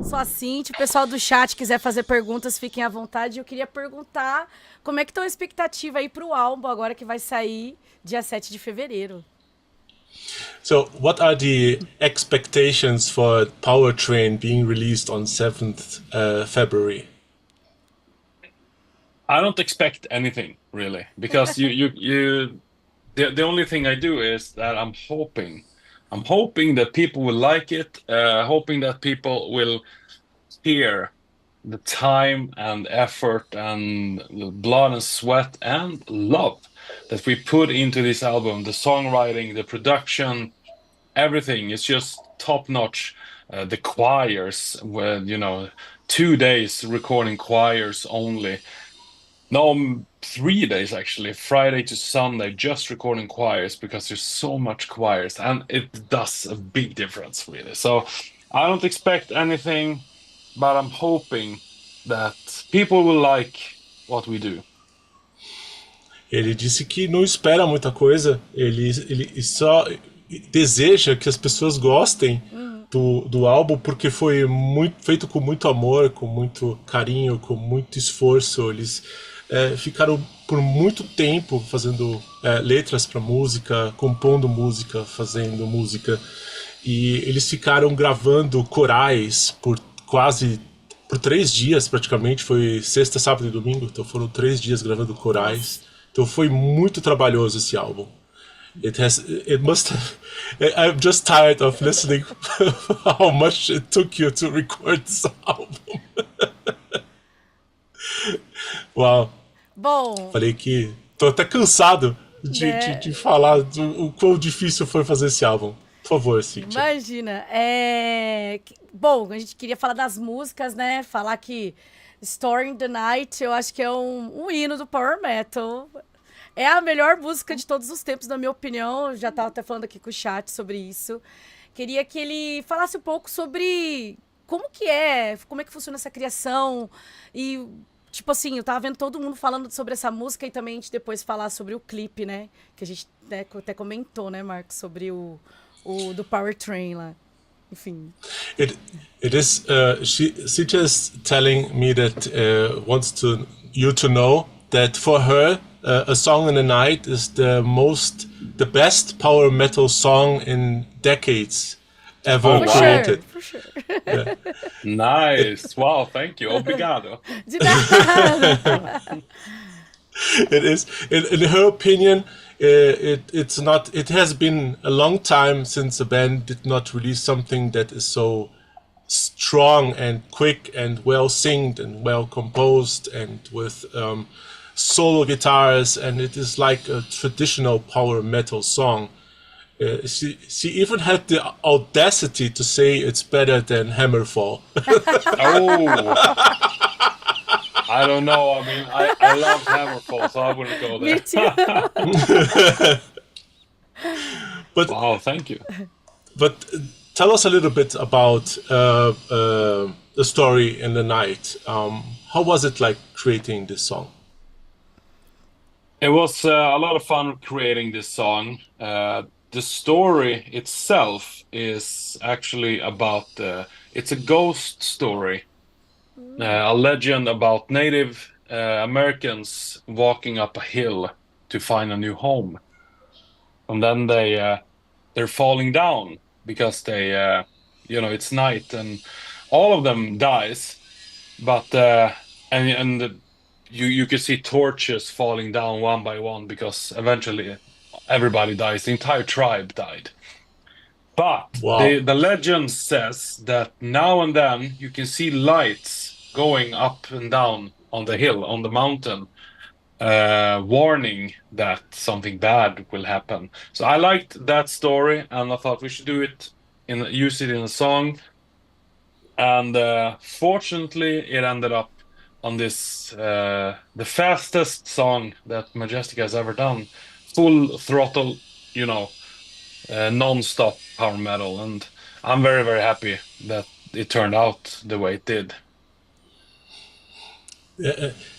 Sou a Cintia, o pessoal do chat quiser fazer perguntas, fiquem à vontade. Eu queria perguntar como é que estão a expectativa aí para o álbum agora que vai sair dia 7 de fevereiro. So, what are the expectations for Powertrain being released on 7th February? I don't expect anything really, because the only thing I do is that I'm hoping that people will like it, hoping that people will hear the time and effort and the blood and sweat and love that we put into this album. The songwriting, the production, everything is just top notch. The choirs, where 2 days recording choirs only. No, 3 days actually, Friday to Sunday, just recording choirs, because there's so much choirs and it does a big difference really. So I don't expect anything, but I'm hoping that people will like what we do. Ele disse que não espera muita coisa, ele só deseja que as pessoas gostem do álbum, porque foi feito com muito amor, com muito carinho, com muito esforço. Eles ficaram por muito tempo fazendo letras para música, compondo música, fazendo música, e eles ficaram gravando corais por 3 dias praticamente. Foi sexta, sábado e domingo, então foram 3 dias gravando corais. Então foi muito trabalhoso esse álbum. I'm just tired of listening how much it took you to record this album. Uau. Bom. Falei que tô até cansado de falar o quão difícil foi fazer esse álbum. Por favor, Cíntia. Imagina. Bom, a gente queria falar das músicas, né? Falar que Story in the Night, eu acho que é um hino do Power Metal. É a melhor música de todos os tempos, na minha opinião. Eu já estava até falando aqui com o chat sobre isso. Queria que ele falasse um pouco sobre como que funciona essa criação. E, tipo assim, eu tava vendo todo mundo falando sobre essa música, e também a gente depois falar sobre o clipe, né? Que a gente até comentou, né, Marcos? Sobre o do Powertrain lá. Enfim. It is, she just telling me that wants you to know that for her, A Song in the Night is the best power metal song in decades ever created. For sure. Yeah. Nice. Wow, thank you. Obrigado. De nada. It is, in her opinion, it's not. It has been a long time since a band did not release something that is so strong and quick and well synced and well composed and with solo guitars, and it is like a traditional power metal song. She even had the audacity to say it's better than Hammerfall. Oh, I don't know. I mean, I love Hammerfall, so I wouldn't go there. Me too. But wow, thank you. But tell us a little bit about the Story in the Night. How was it like creating this song? It was a lot of fun creating this song. The story itself is actually about, it's a ghost story, a legend about Native Americans walking up a hill to find a new home. And then they're falling down because it's night and all of them dies, but you can see torches falling down one by one, because eventually everybody dies. The entire tribe died. But wow. the legend says that now and then you can see lights going up and down on the hill, on the mountain, warning that something bad will happen. So I liked that story, and I thought we should use it in a song. And fortunately, it ended up on this, the fastest song that Majestica has ever done. Full throttle, non-stop power metal. And I'm very, very happy that it turned out the way it did.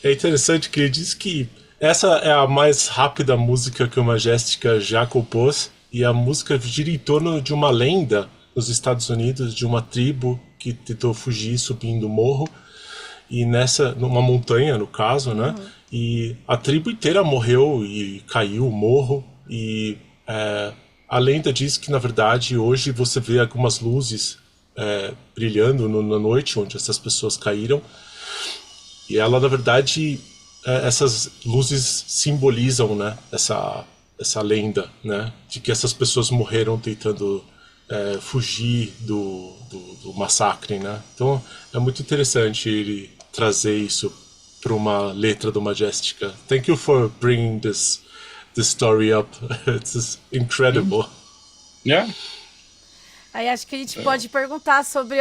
É interessante que ele diz que essa é a mais rápida música que o Majestica já compôs, e a música gira em torno de uma lenda nos Estados Unidos, de uma tribo que tentou fugir subindo o morro, e numa montanha, no caso, né? E a tribo inteira morreu e caiu o morro, e a lenda diz que, na verdade, hoje você vê algumas luzes brilhando na noite onde essas pessoas caíram, e ela, na verdade, essas luzes simbolizam, né, essa lenda, né, de que essas pessoas morreram tentando fugir do massacre, né? Então é muito interessante ele trazer isso para uma letra do Majestica. Thank you for bringing this story up. It's incredible. Yeah. Aí acho que a gente pode perguntar sobre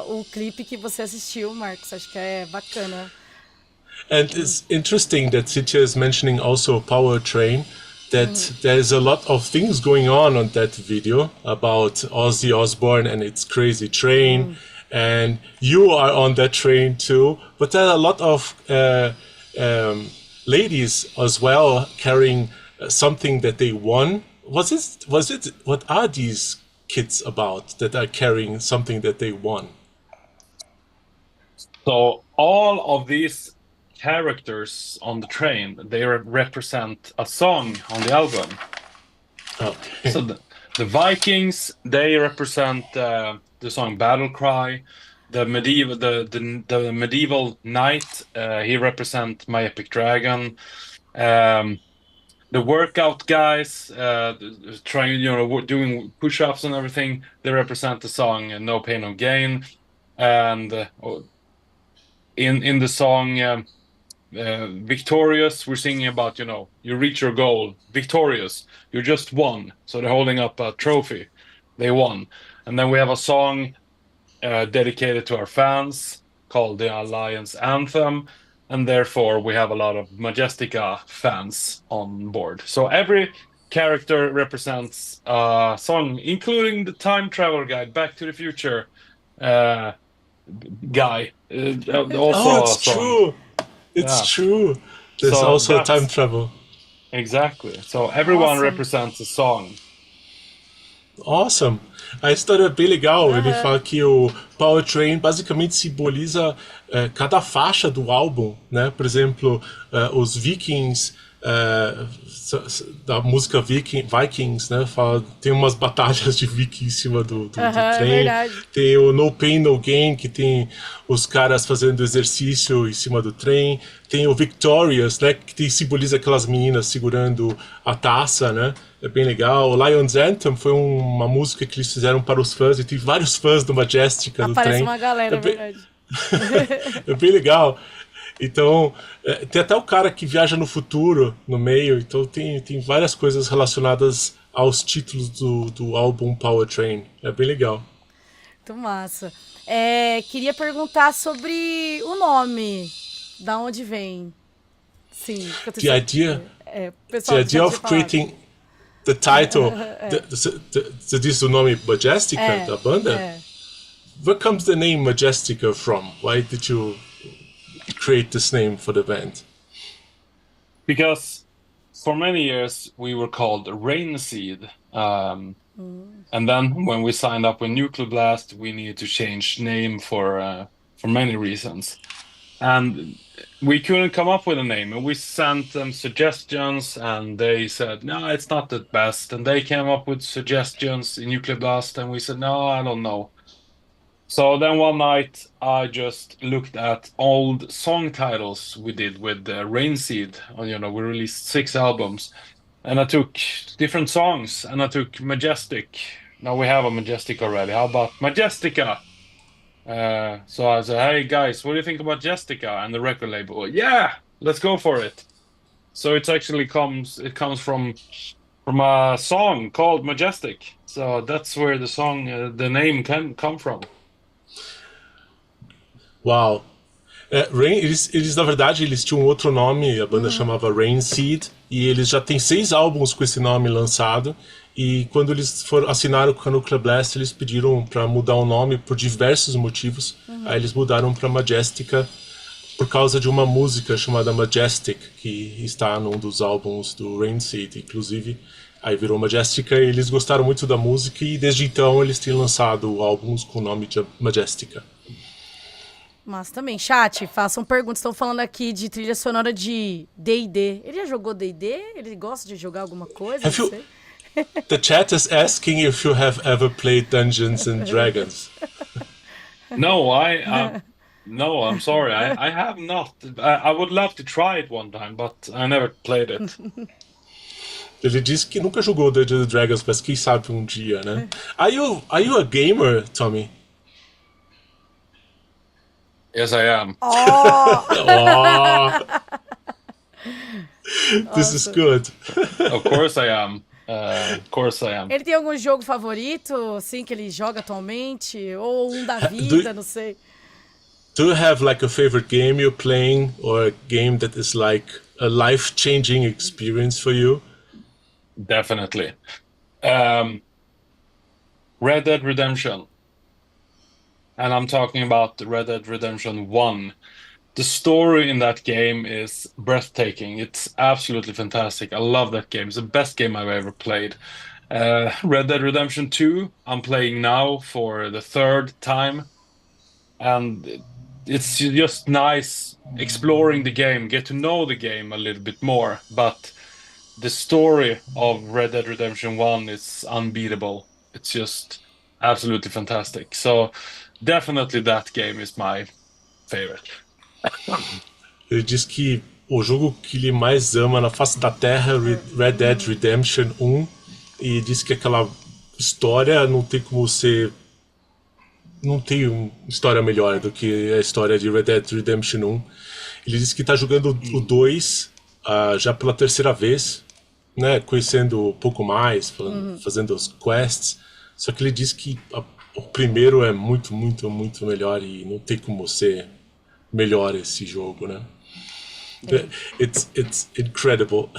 o clipe que você assistiu, Marcos. Acho que é bacana. And it's interesting that Cynthia is mentioning also Power Train, that there's a lot of things going on that video about Ozzy Osbourne and its crazy train, and you are on that train too, but there are a lot of ladies as well carrying something that they won. Was it what are these kids about that are carrying something that they won? So all of these characters on the train, they represent a song on the album. Okay. So the Vikings, they represent the song Battle Cry. The medieval knight, he represents My Epic Dragon. The workout guys, trying, doing push-ups and everything, they represent the song No Pain No Gain. And in the song Victorious, we're singing about, you reach your goal, victorious, you just won. So they're holding up a trophy, they won. And then we have a song dedicated to our fans called the Alliance Anthem, and therefore we have a lot of Majestica fans on board. So every character represents a song, including the time travel guy, Back to the Future guy. Also it's true. It's true. There's So also that's- time travel. Exactly. So everyone Awesome. represents a song. Awesome. A história é bem legal. Ele fala que o Power Train basicamente simboliza cada faixa do álbum, né? Por exemplo, os Vikings, da música Vikings, né? Fala, tem umas batalhas de Vikings em cima do trem. verdade. Tem o No Pain No Gain, que tem os caras fazendo exercício em cima do trem. Tem o Victorious, né? Que simboliza aquelas meninas segurando a taça, né? É bem legal. O Lion's Anthem foi uma música que eles fizeram para os fãs, e tem vários fãs do Majestica do Aparece trem. uma galera, É bem- verdade. É bem legal. Então, tem até o cara que viaja no futuro no meio, então tem várias coisas relacionadas aos títulos do álbum Power Train. É bem legal. Muito massa. Queria perguntar sobre o nome. Da onde vem? Sim. The idea, pessoal, the idea of creating the title, você disse o nome Majestica da banda? Where comes the name Majestica from? Why did you create this name for the band? Because for many years we were called Rainseed. And then when we signed up with Nuclear Blast, we needed to change name for many reasons. And we couldn't come up with a name. And we sent them suggestions and they said, no, it's not the best. And they came up with suggestions in Nuclear Blast and we said, no, I don't know. So then one night I just looked at old song titles we did with Rainseed. We released 6 albums, and I took different songs, and I took Majestic. Now we have a Majestic already. How about Majestica? So I said, hey guys, what do you think about Majestica? And the record label, yeah, let's go for it. So it comes from a song called Majestic. So that's where the song, the name can come from. Uau! Eles, na verdade, eles tinham outro nome, a banda chamava Rainseed, e eles já têm 6 álbuns com esse nome lançado, e quando eles assinaram com a Nuclear Blast, eles pediram para mudar o nome por diversos motivos. Aí eles mudaram para Majestica por causa de uma música chamada Majestic, que está num dos álbuns do Rainseed. Inclusive, Aí virou Majestica e eles gostaram muito da música e desde então eles têm lançado álbuns com o nome de Majestica. Mas também, chat, façam perguntas. Estão falando aqui de trilha sonora de D&D. Ele já jogou D&D? Ele gosta de jogar alguma coisa? Não sei. The chat is asking if you have ever played Dungeons and Dragons. No, no, I'm sorry, I have not. I would love to try it one time, but I never played it. Ele disse que nunca jogou Dungeons and Dragons, mas quem sabe um dia, né? Are you a gamer, Tommy? Yes, I am. This is good. Of course I am. Of course I am. Ele tem algum jogo favorito, assim, que ele joga atualmente? Ou um da vida, não sei. Do you have like a favorite game you're playing or a game that is like a life-changing experience for you? Definitely. Red Dead Redemption. And I'm talking about Red Dead Redemption 1. The story in that game is breathtaking. It's absolutely fantastic. I love that game. It's the best game I've ever played. Red Dead Redemption 2, I'm playing now for the third time. And it's just nice exploring the game, get to know the game a little bit more. But the story of Red Dead Redemption 1 is unbeatable. It's just absolutely fantastic. So definitely that game is my favorite. Ele diz que o jogo que ele mais ama na face da Terra é Red Dead Redemption 1 e diz que aquela história não tem como ser... Não tem uma história melhor do que a história de Red Dead Redemption 1. Ele disse que está jogando o 2 já pela terceira vez, né, conhecendo um pouco mais, fazendo os quests. Só que ele diz que o primeiro é muito, muito, muito melhor e não tem como ser melhor esse jogo, né? It's incredible.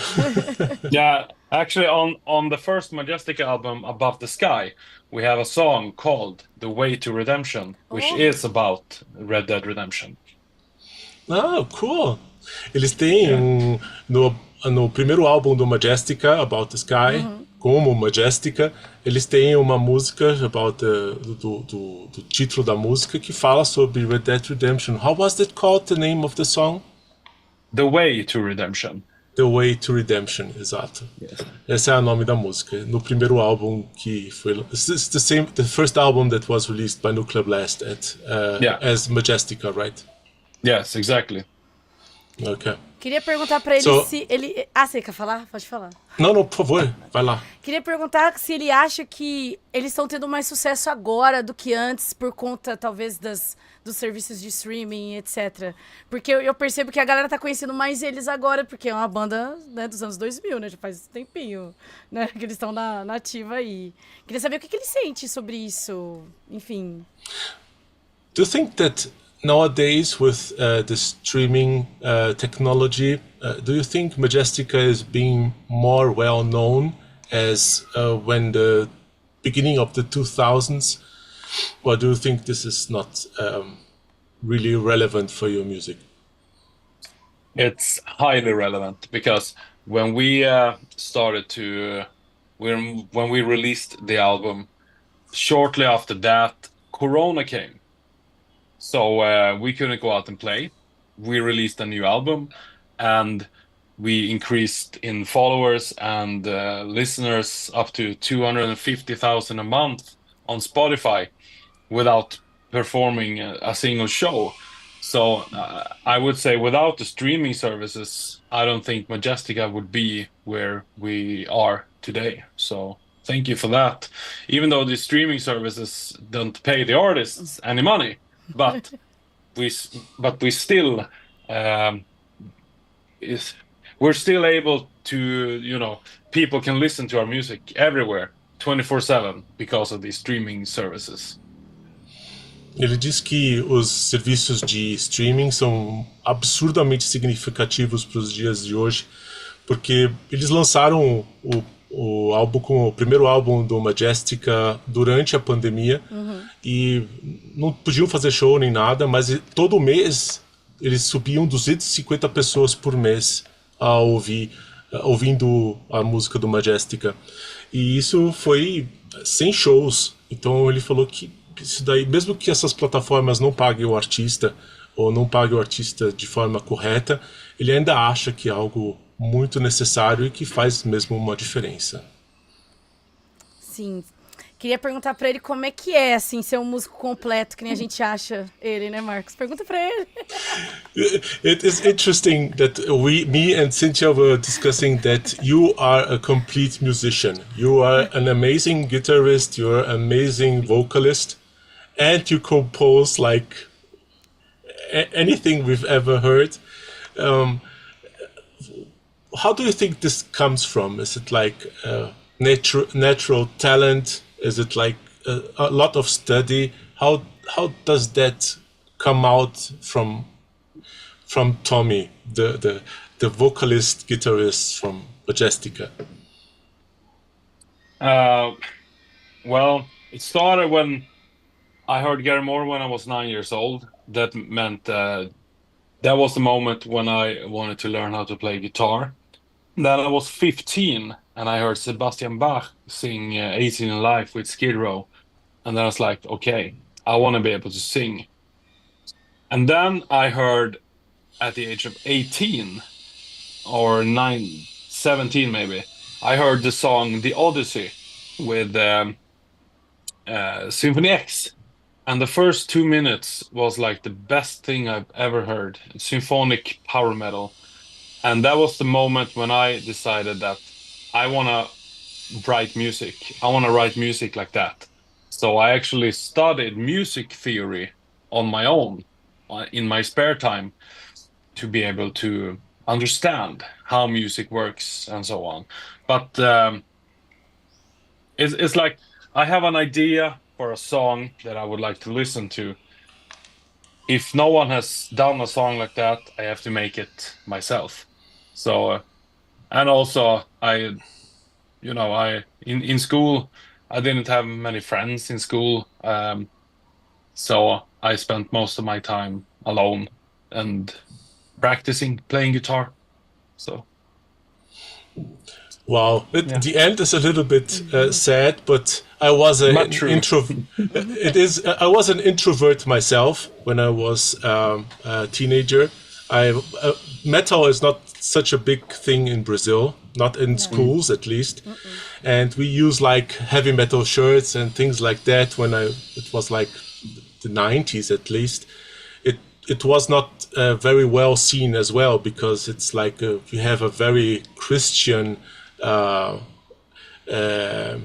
Yeah, actually on the first Majestica album, Above the Sky, we have a song called The Way to Redemption, which is about Red Dead Redemption. Ah, cool! Eles têm no primeiro álbum do Majestica, About the Sky, como Majestica, eles têm uma música do título da música que fala sobre Red Dead Redemption. How was it called, the name of the song? The Way to Redemption. The Way to Redemption, exato. Yes. Esse é o nome da música. No primeiro álbum que foi... It's the first album that was released by Nuclear Blast as Majestica, right? Yes, exactly. Okay. Queria perguntar pra ele se ele... Ah, você quer falar? Pode falar. Não, por favor, vai lá. Queria perguntar se ele acha que eles estão tendo mais sucesso agora do que antes, por conta, talvez, dos serviços de streaming, etc. Porque eu percebo que a galera tá conhecendo mais eles agora, porque é uma banda, né, dos anos 2000, né? Já faz tempinho, né? Que eles estão na ativa aí. Queria saber o que ele sente sobre isso, enfim. Do you think that... Nowadays, with the streaming technology, do you think Majestica is being more well known as when the beginning of the 2000s, or do you think this is not really relevant for your music? It's highly relevant because when we started to, when we released the album, shortly after that, Corona came. So we couldn't go out and play. We released a new album and we increased in followers and listeners up to 250,000 a month on Spotify without performing a single show. So I would say without the streaming services, I don't think Majestica would be where we are today. So thank you for that. Even though the streaming services don't pay the artists any money. But we still we're still able to, you know, people can listen to our music everywhere 24/7 because of these streaming services. Ele diz que os serviços de streaming são absurdamente significativos para os dias de hoje, porque eles lançaram o álbum com o primeiro álbum do Majestica durante a pandemia e não podiam fazer show nem nada, mas todo mês eles subiam 250 pessoas por mês a ouvir ouvindo a música do Majestica. E isso foi sem shows. Então ele falou que isso daí, mesmo que essas plataformas não paguem o artista, ou não paguem o artista de forma correta, ele ainda acha que é algo muito necessário e que faz mesmo uma diferença. Sim. Queria perguntar pra ele como é que é, assim, ser um músico completo, que nem a gente acha ele, né, Marcos? Pergunta pra ele. It is interesting that me and Cynthia were discussing that you are a complete musician. You are an amazing guitarist, you're an amazing vocalist, and you compose like anything we've ever heard. How do you think this comes from? Is it like natural talent? Is it like a lot of study? How does that come out from Tommy, the vocalist guitarist from Majestica? Well, it started when I heard Gary Moore when I was 9 years old. That meant that was the moment when I wanted to learn how to play guitar. Then I was 15 and I heard Sebastian Bach sing 18 in Life with Skid Row. And then I was like, okay, I want to be able to sing. And then I heard at the age of 18 or 17 maybe, I heard the song The Odyssey with Symphony X. And the first 2 minutes was like the best thing I've ever heard. Symphonic power metal. And that was the moment when I decided that I want to write music. I want to write music like that. So I actually studied music theory on my own in my spare time to be able to understand how music works and so on. But it's like I have an idea for a song that I would like to listen to. If no one has done a song like that, I have to make it myself. So, and also in school, I didn't have many friends in school. So I spent most of my time alone and practicing playing guitar. So. Wow, the end is a little bit sad, but I was an introvert. I was an introvert myself when I was a teenager. Metal is not such a big thing in Brazil, not in schools at least, and we use like heavy metal shirts and things like that. It was like the 90s at least. It was not very well seen as well, because it's like we have a very Christian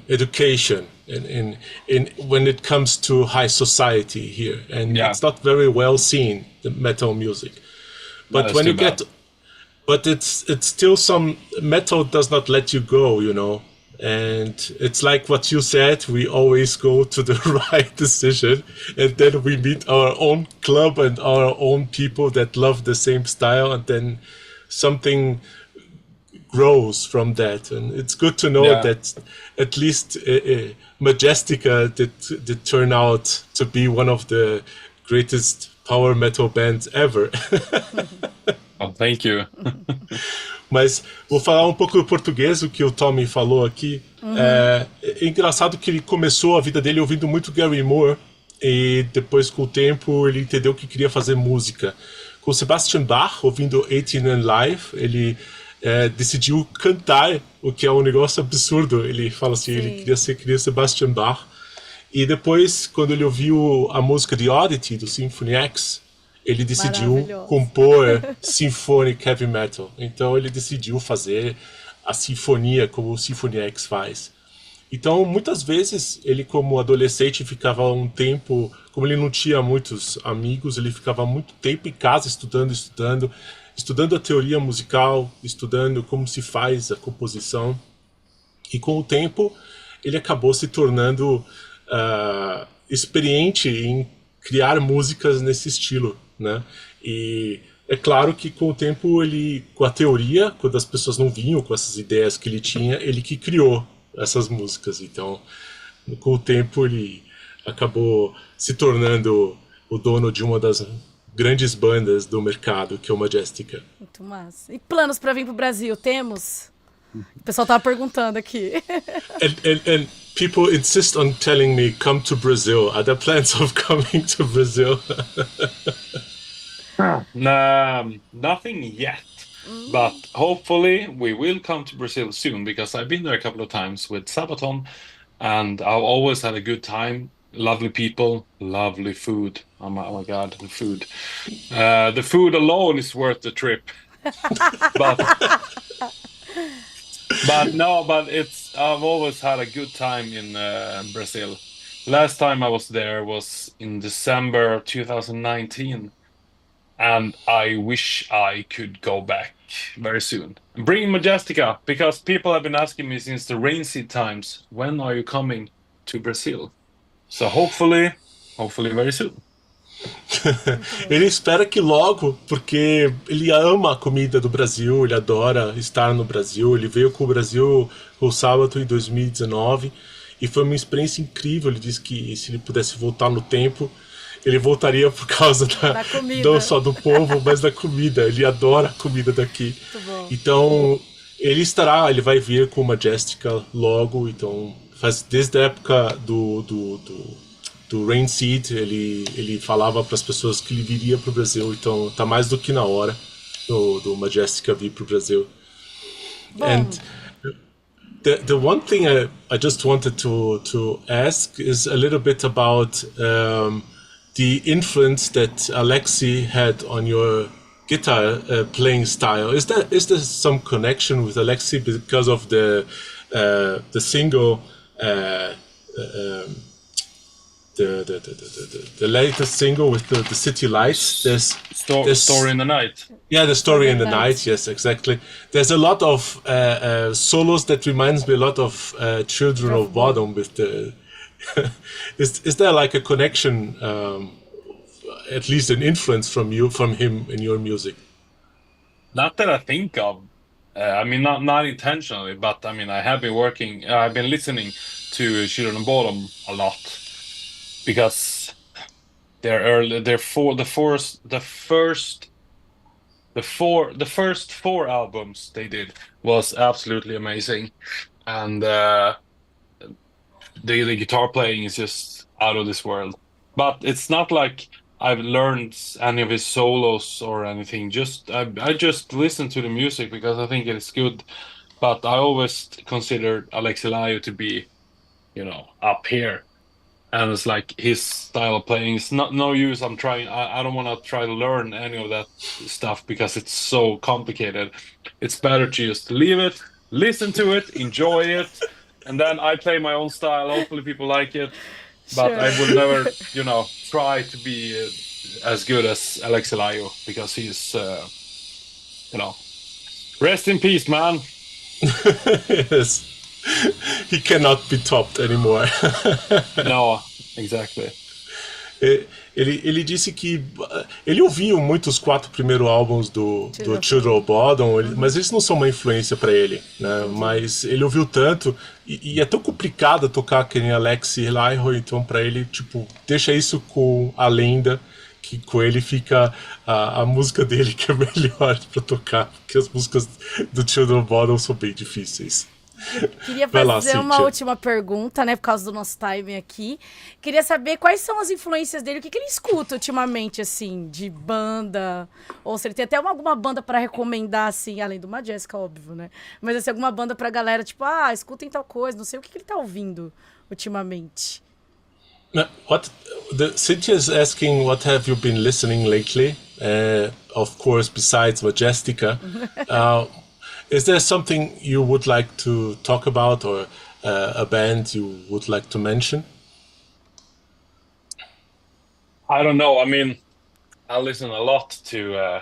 education in when it comes to high society here, and it's not very well seen, the metal music. But when you get, but it's still some metal does not let you go, you know. And it's like what you said, we always go to the right decision, and then we meet our own club and our own people that love the same style, and then something grows from that. And it's good to know that at least Majestica did turn out to be one of the greatest power metal bands ever. Oh, thank you. Mas vou falar um pouco do português, o que o Tommy falou aqui. É engraçado que ele começou a vida dele ouvindo muito Gary Moore, e depois, com o tempo, ele entendeu que queria fazer música. Com Sebastian Bach, ouvindo 18 and Live, ele decidiu cantar, o que é um negócio absurdo. Ele fala assim, ele queria Sebastian Bach. E depois, quando ele ouviu a música de Oddity, do Symphony X, ele decidiu compor symphonic heavy metal. Então ele decidiu fazer a sinfonia como o Symphony X faz. Então muitas vezes ele, como adolescente, ficava um tempo, como ele não tinha muitos amigos, ele ficava muito tempo em casa estudando a teoria musical, estudando como se faz a composição. E com o tempo ele acabou se tornando experiente em criar músicas nesse estilo, né? E é claro que com o tempo ele, com a teoria, quando as pessoas não vinham com essas ideias que ele tinha, ele que criou essas músicas. Então, com o tempo ele acabou se tornando o dono de uma das grandes bandas do mercado, que é o Majestica. Muito massa. E planos para vir pro Brasil, temos? O pessoal tava perguntando aqui. And people insist on telling me, come to Brazil. Are there plans of coming to Brazil? Nothing yet. But hopefully we will come to Brazil soon, because I've been there a couple of times with Sabaton, and I've always had a good time. Lovely people, lovely food. Oh my God, the food. The food alone is worth the trip. But I've always had a good time in Brazil. Last time I was there was in December 2019. And I wish I could go back very soon. Bring Majestica, because people have been asking me since the rain seed times, when are you coming to Brazil? So hopefully very soon. Ele espera que logo, porque ele ama a comida do Brasil, ele adora estar no Brasil. Ele veio com o Brasil com o sábado em 2019 e foi uma experiência incrível. Ele disse que se ele pudesse voltar no tempo, ele voltaria por causa da comida. Não só do povo, mas da comida. Ele adora a comida daqui. Então, ele vai vir com o Majestica logo. Então, desde a época do Rain Seed, ele falava para as pessoas que ele viria para o Brasil. Então, tá mais do que na hora do Majestica vir para o Brasil. Bom. And the one thing I just wanted to ask is a little bit about the influence that Alexei had on your guitar playing style. Is there some connection with Alexei because of the single, the latest single with the city lights? There's Story in the Night. Yeah, the Story in the Night. Yes, exactly. There's a lot of solos that reminds me a lot of Children of Bodom with the. Is there like a connection, at least an influence from him in your music? Not that I think of. I mean, not intentionally, but I mean, I've been listening to Children of Bodom a lot, because the first four albums they did was absolutely amazing, and the guitar playing is just out of this world. But it's not like I've learned any of his solos or anything. I just listen to the music because I think it is good. But I always considered Alexei Laiho to be, up here. And it's like his style of playing is no use. I don't want to try to learn any of that stuff because it's so complicated. It's better to just leave it, listen to it, enjoy it. And then I play my own style. Hopefully people like it. But sure. I will never, try to be as good as Alexei Laiho, because he's, rest in peace, man. Yes. He cannot be topped anymore. No, exactly. Ele disse que ele ouviu muito os 4 primeiros álbuns do Children of Bodom, mas eles não são uma influência para ele, né? Mas ele ouviu tanto e é tão complicado tocar que nem Alexei Laiho, então para ele, deixa isso com a lenda, que com ele fica a música dele que é melhor para tocar, porque as músicas do Children of Bodom são bem difíceis. Queria fazer uma última pergunta, né, por causa do nosso time aqui. Queria saber quais são as influências dele, o que ele escuta ultimamente, assim, de banda, ou se ele tem até alguma banda para recomendar, assim, além do Majestica, óbvio, né? Mas, assim, alguma banda pra galera, escutem tal coisa, não sei o que ele tá ouvindo ultimamente. Cynthia is asking, what have you been listening lately? Of course, besides Majestica. Is there something you would like to talk about, or a band you would like to mention? I don't know. I mean, I listen a lot to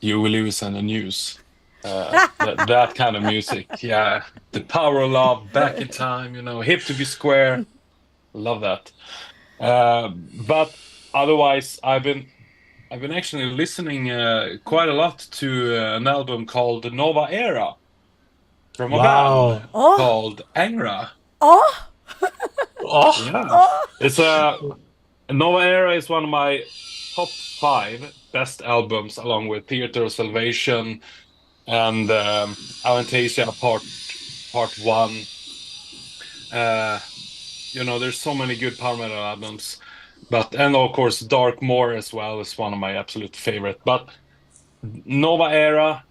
Huey Lewis and the News. That kind of music. Yeah. The Power of Love, Back in Time, Hip to be Square. Love that. But otherwise, I've been actually listening quite a lot to an album called Nova Era from a band called Angra. Oh! Yeah. Oh. It's Nova Era is one of my top 5 best albums, along with Theater of Salvation, and Avantasia part 1. There's so many good power metal albums, and of course Dark Moor as well is one of my absolute favorite. But Nova Era,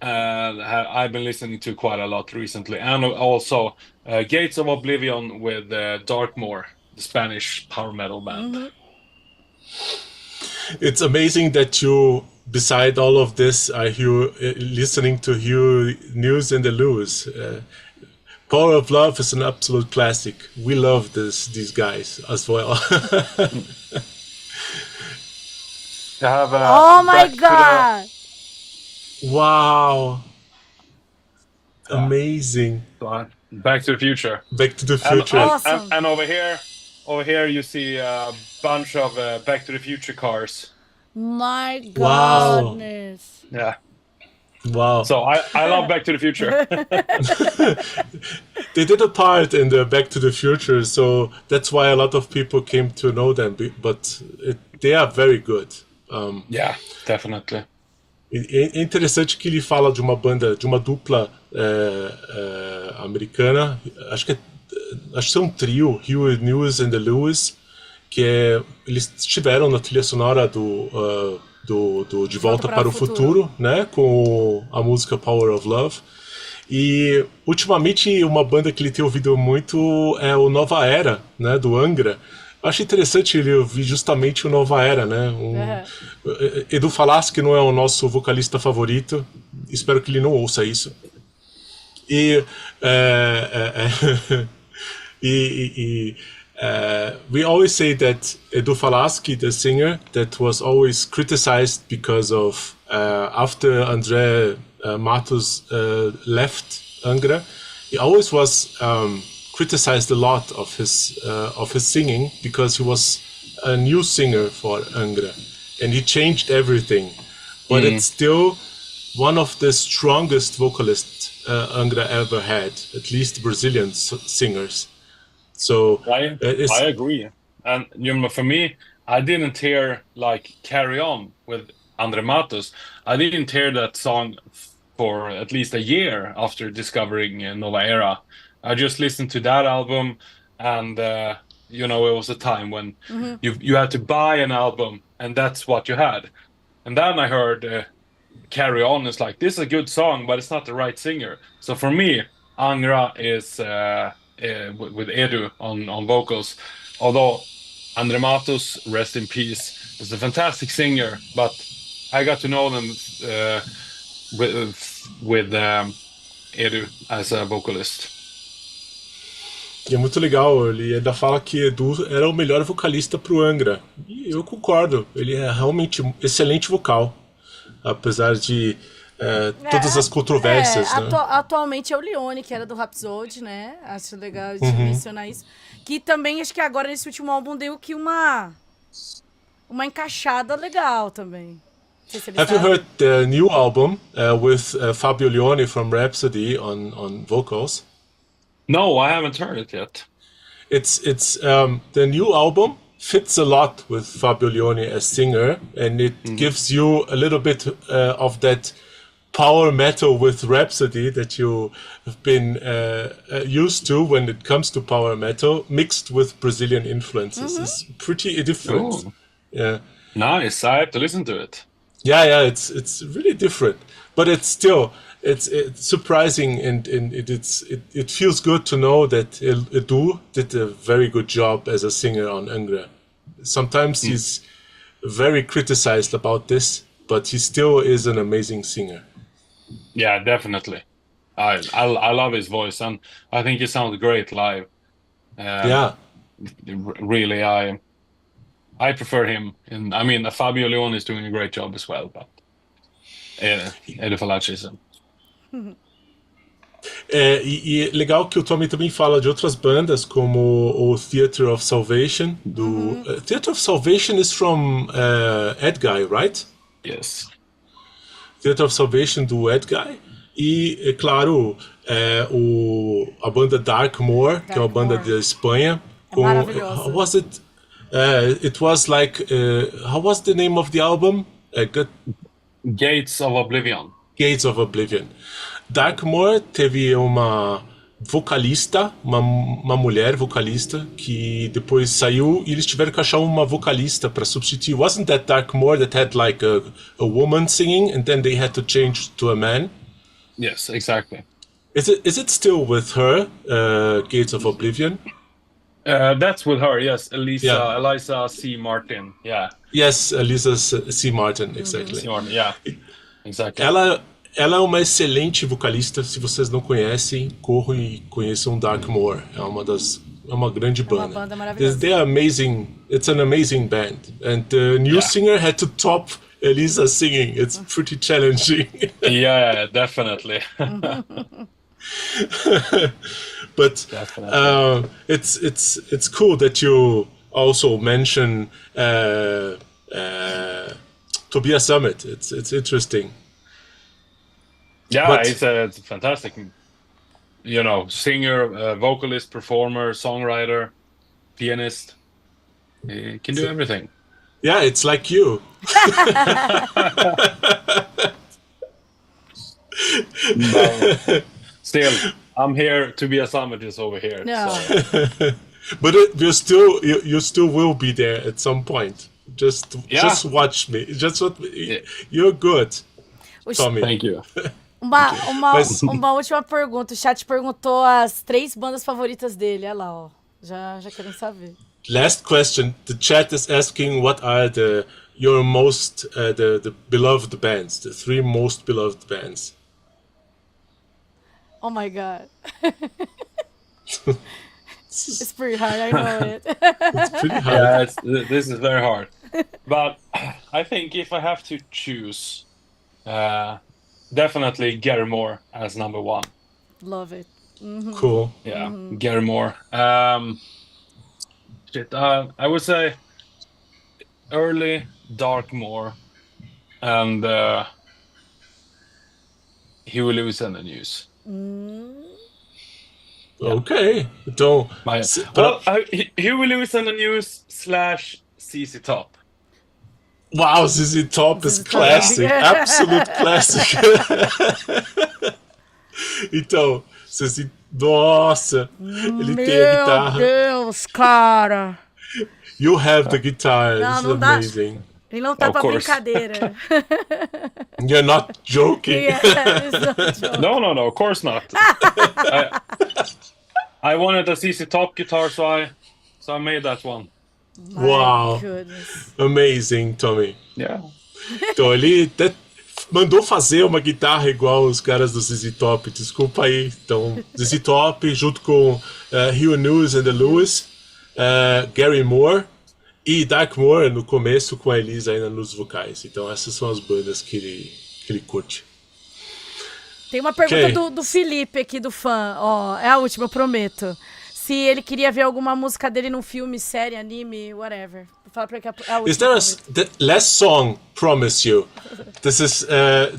I've been listening to quite a lot recently, and also Gates of Oblivion with Darkmoor, the Spanish power metal band. It's amazing that you, beside all of this, are listening to News in the Lewis. Power of Love is an absolute classic. We love these guys as well. Oh my God! Wow. Amazing. Back to the Future. Back to the Future. Awesome. And over here you see a bunch of Back to the Future cars. My goodness. Yeah. Wow. So I love Back to the Future. They did a part in the Back to the Future, so that's why a lot of people came to know them, but they are very good. Yeah, definitely. É interessante que ele fala de uma banda, de uma dupla americana, acho que é um trio, News and the Lewis, que eles estiveram na trilha sonora do De Volta para o Futuro, né, com a música Power of Love. E ultimamente uma banda que ele tem ouvido muito é o Nova Era, né, do Angra. Eu acho interessante ele ouvir justamente o Nova Era, né? Edu Falaschi, que não é o nosso vocalista favorito, espero que ele não ouça isso. We always say that Edu Falaschi, the singer, that was always criticized because of after André Matos left Angra, he always was criticized a lot of his singing because he was a new singer for Angra and he changed everything, but it's still one of the strongest vocalists Angra ever had, at least Brazilian singers. So I agree, and for me, I didn't hear like Carry On with André Matos. I didn't hear that song for at least a year after discovering Nova Era. I just listened to that album, and it was a time when you had to buy an album, and that's what you had. And then I heard Carry On. It's like, this is a good song, but it's not the right singer. So for me, Angra is with Edu on vocals. Although André Matos, rest in peace, is a fantastic singer, but I got to know them with Edu as a vocalist. E é muito legal, ele ainda fala que Edu era o melhor vocalista pro Angra. E eu concordo, ele é realmente um excelente vocal, apesar de todas as controvérsias. Né? Atualmente é o Leone, que era do Rhapsody, né? Acho legal de mencionar isso. Que também, acho que agora nesse último álbum deu que uma encaixada legal também. Have you heard the new album with Fabio Leone from Rhapsody on vocals? No, I haven't heard it yet. It's the new album fits a lot with Fabio Leone as singer, and it gives you a little bit of that power metal with Rhapsody that you have been used to when it comes to power metal, mixed with Brazilian influences. It's pretty different. Ooh. Yeah. Nice. I have to listen to it. Yeah, it's really different, but it's still it's surprising, and it feels good to know that Edu did a very good job as a singer on Angra. Sometimes he's very criticized about this, but he still is an amazing singer. Yeah, definitely. I love his voice, and I think he sounds great live. Yeah, really, I prefer him. And I mean, Fabio Leone is doing a great job as well, but Edu Falaschi is. E legal que o Tommy também fala de outras bandas como o Theater of Salvation. Theater of Salvation is from Edguy, right? Yes. Theater of Salvation do Edguy. E, é claro, a banda Darkmoor, que é uma banda da Espanha. Maravilhosa. How was it? It was like, how was the name of the album? Gates of Oblivion. Gates of Oblivion. Darkmoor teve uma vocalista, uma mulher vocalista, que depois saiu e eles tiveram que achar uma vocalista para substituir. Wasn't that Darkmoor that had like a woman singing and then they had to change to a man? Yes, exactly. Is it still with her, Gates of Oblivion? That's with her, yes. Eliza C. Martin, yeah. Yes, Eliza C. Martin, exactly. C. Martin, yeah, exactly. Ela é uma excelente vocalista. Se vocês não conhecem, corram e conheçam Darkmoor. É uma grande banda. É uma banda maravilhosa. They're amazing. It's an amazing band. And the new singer had to top Elisa singing. It's pretty challenging. Yeah, definitely. But it's cool that you also mention Tobias Summit. It's interesting. Yeah, But- it's a fantastic, singer, vocalist, performer, songwriter, pianist. He can do everything. Yeah, it's like you. But still, I'm here. Tobias Summit is over here. No. So. But you still will be there at some point. Just watch me. You're good, Tommy. Thank you. Uma última pergunta. O chat perguntou as 3 bandas favoritas dele. Olha lá, ó. Já querem saber. Last question. The chat is asking what are your most the beloved bands, the 3 most beloved bands. Oh my god. It's pretty hard, I know it. It's pretty hard. Yeah, this is very hard. But I think if I have to choose, definitely Gary Moore as number 1. Love it. Cool. Yeah, Gary Moore. I would say early Darkmoor and Huey Lewis and the News. Okay. Então, Huey Lewis and the News / CC Top. wow, ZZ Top is classic. Absolute classic. Então, nossa, ele tem a guitarra. Meu Deus, cara. You have the guitar. Não, This não is dá. amazing. Ele não tá Of pra course. brincadeira. You're not joking. Yeah, it's not joke. No, of course not. I wanted a CC Top guitar, so I made that one. My Wow. goodness. Amazing, Tommy. Yeah. Então, ele até mandou fazer uma guitarra igual os caras do ZZ Top. Desculpa aí. Então, ZZ Top junto com Huey Lewis and the Lewis, Gary Moore e Darkmoor no começo com a Elisa ainda nos vocais. Então, essas são as bandas que ele curte. Tem uma pergunta Ok. do Felipe aqui, do fã. Ó, é a última, eu prometo. Se ele queria ver alguma música dele num filme, série, anime, whatever. Fala pra ele que é a última. Is there the last song? Promise you. This is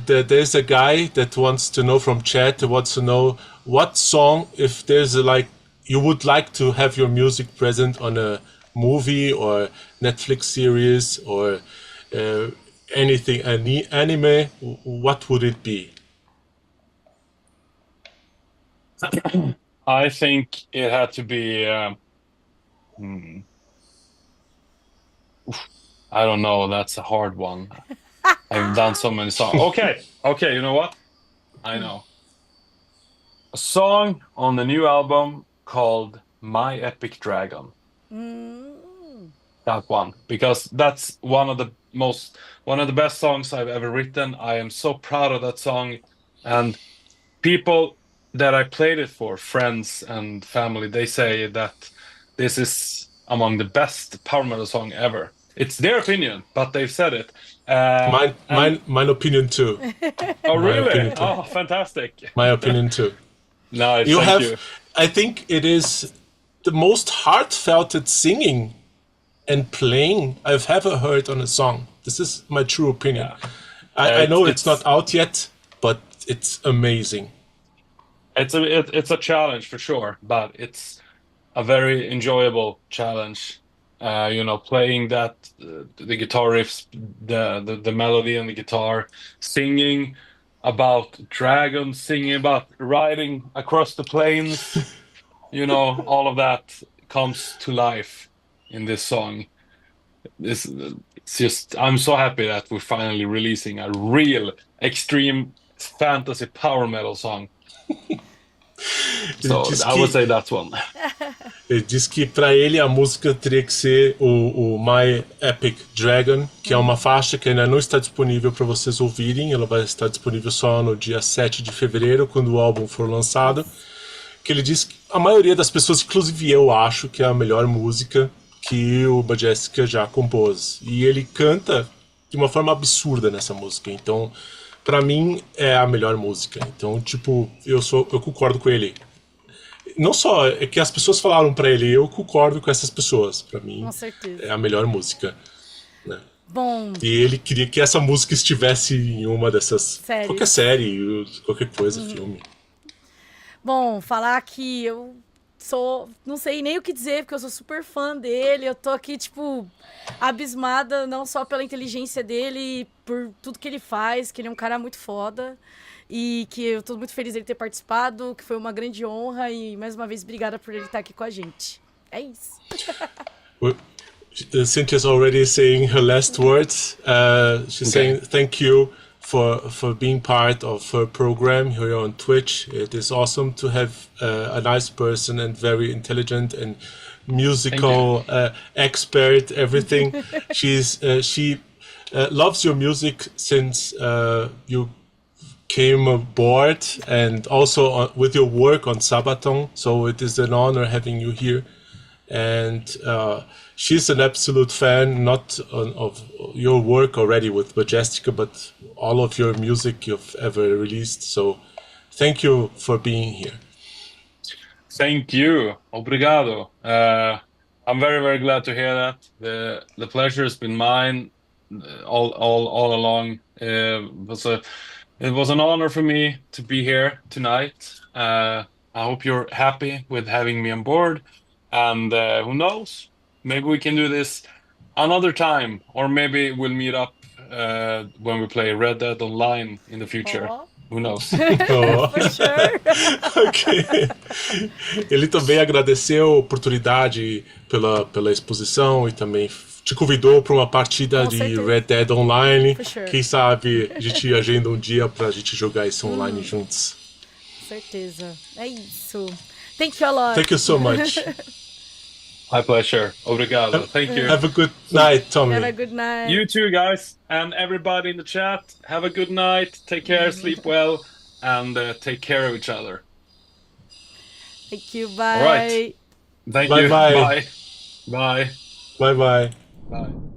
there's a guy that wants to know from chat. Wants to know what song, if there's you would like to have your music present on a movie or Netflix series or anything, any anime. What would it be? I think it had to be. I don't know. That's a hard one. I've done so many songs. Okay. You know what? I know. A song on the new album called "My Epic Dragon." That one, because that's one of the best songs I've ever written. I am so proud of that song, and people that I played it for, friends and family, they say that this is among the best power metal song ever. It's their opinion, but they've said it. Mine opinion too. Oh, My really? opinion too. Oh, fantastic. My opinion too. Nice, You thank have, you. I think it is the most heartfelt singing and playing I've ever heard on a song. This is my true opinion. I know it's not out yet, but it's amazing. It's a challenge for sure, but it's a very enjoyable challenge. Playing that the guitar riffs, the melody on the guitar, singing about dragons, singing about riding across the plains. You know, all of that comes to life in this song. It's just, I'm so happy that we're finally releasing a real extreme fantasy power metal song. So I would say that's one. Ele diz que pra ele a música teria que ser o My Epic Dragon, que é uma faixa que ainda não está disponível para vocês ouvirem. Ela vai estar disponível só no dia 7 de fevereiro, quando o álbum for lançado. Que ele diz que a maioria das pessoas, inclusive eu, acho que é a melhor música que o Majestica já compôs. E ele canta de uma forma absurda nessa música. Então, pra mim, é a melhor música. Então, tipo, eu concordo com ele. Não só é que as pessoas falaram pra ele, eu concordo com essas pessoas. Pra mim, Com certeza. é a melhor música. Né? Bom. E ele queria que essa música estivesse em uma dessas... Séries. Qualquer série, qualquer coisa, filme. Bom, falar que eu sou... Não sei nem o que dizer, porque eu sou super fã dele. Eu tô aqui, tipo, abismada, não só pela inteligência dele, por tudo que ele faz, que ele é um cara muito foda. E que eu tô muito feliz dele ter participado, que foi uma grande honra. E, mais uma vez, obrigada por ele estar aqui com a gente. É isso. Cynthia's already saying her last words. She's saying thank you for being part of her program here on Twitch. It is awesome to have a nice person and very intelligent and musical expert, everything. She loves your music since you came aboard, and also with your work on Sabaton. So it is an honor having you here. And she's an absolute fan, not of your work already with Majestica, but all of your music you've ever released. So thank you for being here. Thank you. Obrigado. I'm very, very glad to hear that. The pleasure has been mine all along. It was an honor for me to be here tonight. I hope you're happy with having me on board. And who knows? Maybe we can do this another time, or maybe we'll meet up when we play Red Dead Online in the future. Aww. Who knows? For sure. Ok. Ele também agradeceu a oportunidade pela exposição e também te convidou para uma partida de Red Dead Online. Sure. Quem sabe a gente agenda um dia pra gente jogar isso online juntos. Com certeza. É isso. Thank you a lot. Thank you so much. My pleasure. Obrigado. Thank you. Have a good night, Tommy. Have a good night. You too, guys. And everybody in the chat, have a good night. Take care, sleep well, and take care of each other. Thank you. Bye. All right. Thank Bye you. bye. Bye. Bye. Bye bye. Bye.